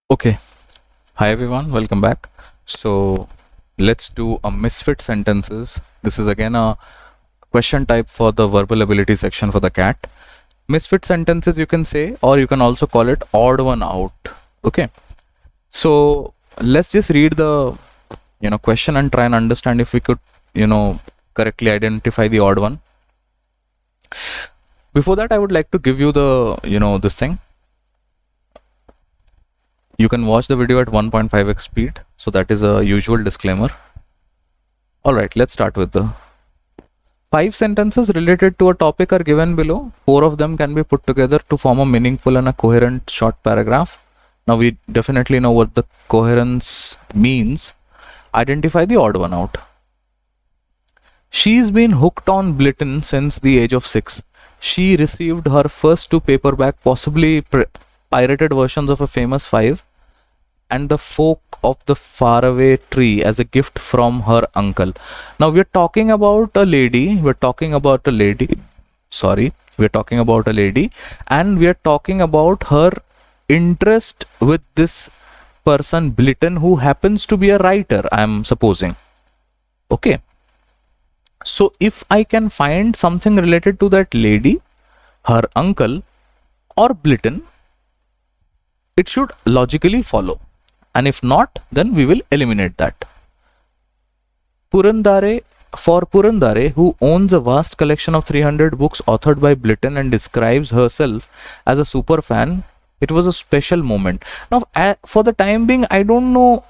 Okay, hi everyone, welcome back. So let's do a misfit sentences. This is again a question type for the verbal ability section for the cat. Misfit sentences you can say, or you can also call it odd one out. Okay, so let's just read the question and try and understand if we could correctly identify the odd one. Before that, I would like to give you the this thing. You can watch the video at 1.5x speed, so that is a usual disclaimer. Alright, let's start with the 5 sentences related to a topic are given below. 4 of them can be put together to form a meaningful and a coherent short paragraph. Now we definitely know what the coherence means. Identify the odd one out. She's been hooked on Blitten since the age of 6. She received her first 2 paperback, possibly pirated versions of a famous 5 and the folk of the faraway tree as a gift from her uncle. Now we're talking about a lady, and we're talking about her interest with this person Blitten, who happens to be a writer, I'm supposing. Okay, so if I can find something related to that lady, her uncle, or Blitten, it should logically follow, and if not, then we will eliminate that. For Purandare, who owns a vast collection of 300 books authored by Blitten and describes herself as a super fan, it was a special moment. Now, for the time being, I don't know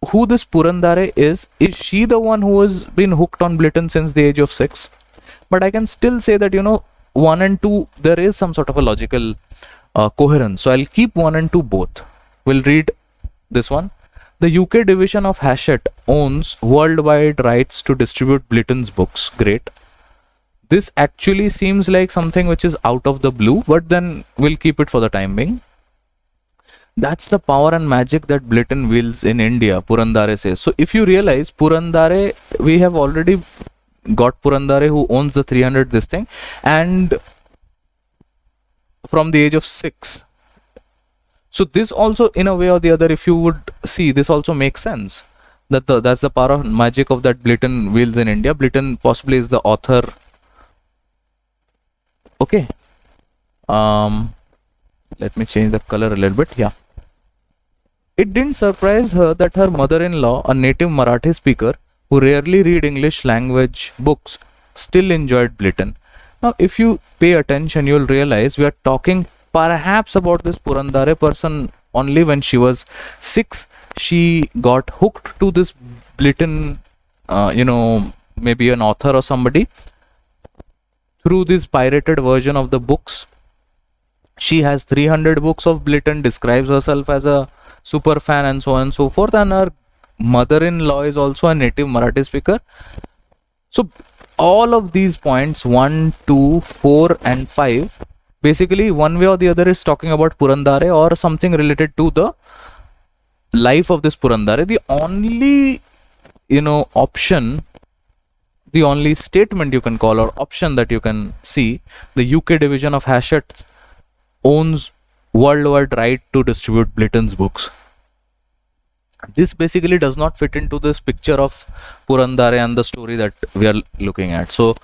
who this Purandare is. Is she the one who has been hooked on Blitten since the age of 6? But I can still say that 1 and 2, there is some sort of a logical coherence. So I'll keep 1 and 2 both. We'll read this one. The UK division of Hachette owns worldwide rights to distribute Blitten's books. Great. This actually seems like something which is out of the blue, but then we'll keep it for the time being. That's the power and magic that Blitten wields in India, Purandare says. So if you realize, Purandare, we have already got Purandare who owns the 300 this thing, and from the age of 6. So this also, in a way or the other, if you would see, this also makes sense. That's the power of magic of that Blitten wields in India. Blitten possibly is the author. Okay. Let me change the color a little bit. Yeah. It didn't surprise her that her mother-in-law, a native Marathi speaker who rarely read English language books, still enjoyed Blitten. Now, if you pay attention, you'll realize we are talking perhaps about this Purandare person only when she was 6. She got hooked to this Blitten, maybe an author or somebody, through this pirated version of the books. She has 300 books of Blitten, describes herself as a super fan, and so on and so forth. And her mother-in-law is also a native Marathi speaker. So all of these points, 1, 2, 4 and 5, basically one way or the other is talking about Purandare or something related to the life of this Purandare. The only option, the only statement you can call or option that you can see, the UK division of Hachette owns worldwide right to distribute Blitten's books. This basically does not fit into this picture of Purandare and the story that we are looking at. So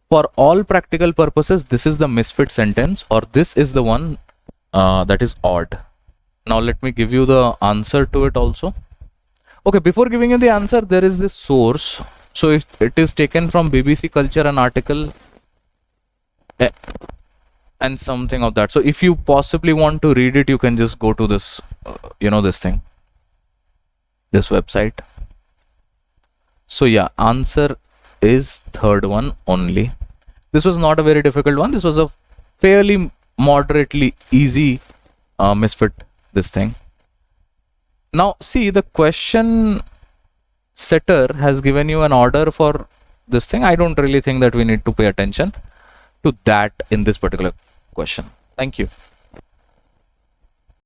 for all practical purposes, this is the misfit sentence, or this is the one that is odd. Now let me give you the answer to it also. Okay, before giving you the answer, there is this source. So it is taken from BBC Culture, an article and something of that. So if you possibly want to read it, you can just go to this, this thing, this website. So yeah, answer is third one only. This was not a very difficult one. This was a fairly moderately easy misfit, this thing. Now see, the question setter has given you an order for this thing. I don't really think that we need to pay attention to that in this particular question. Thank you.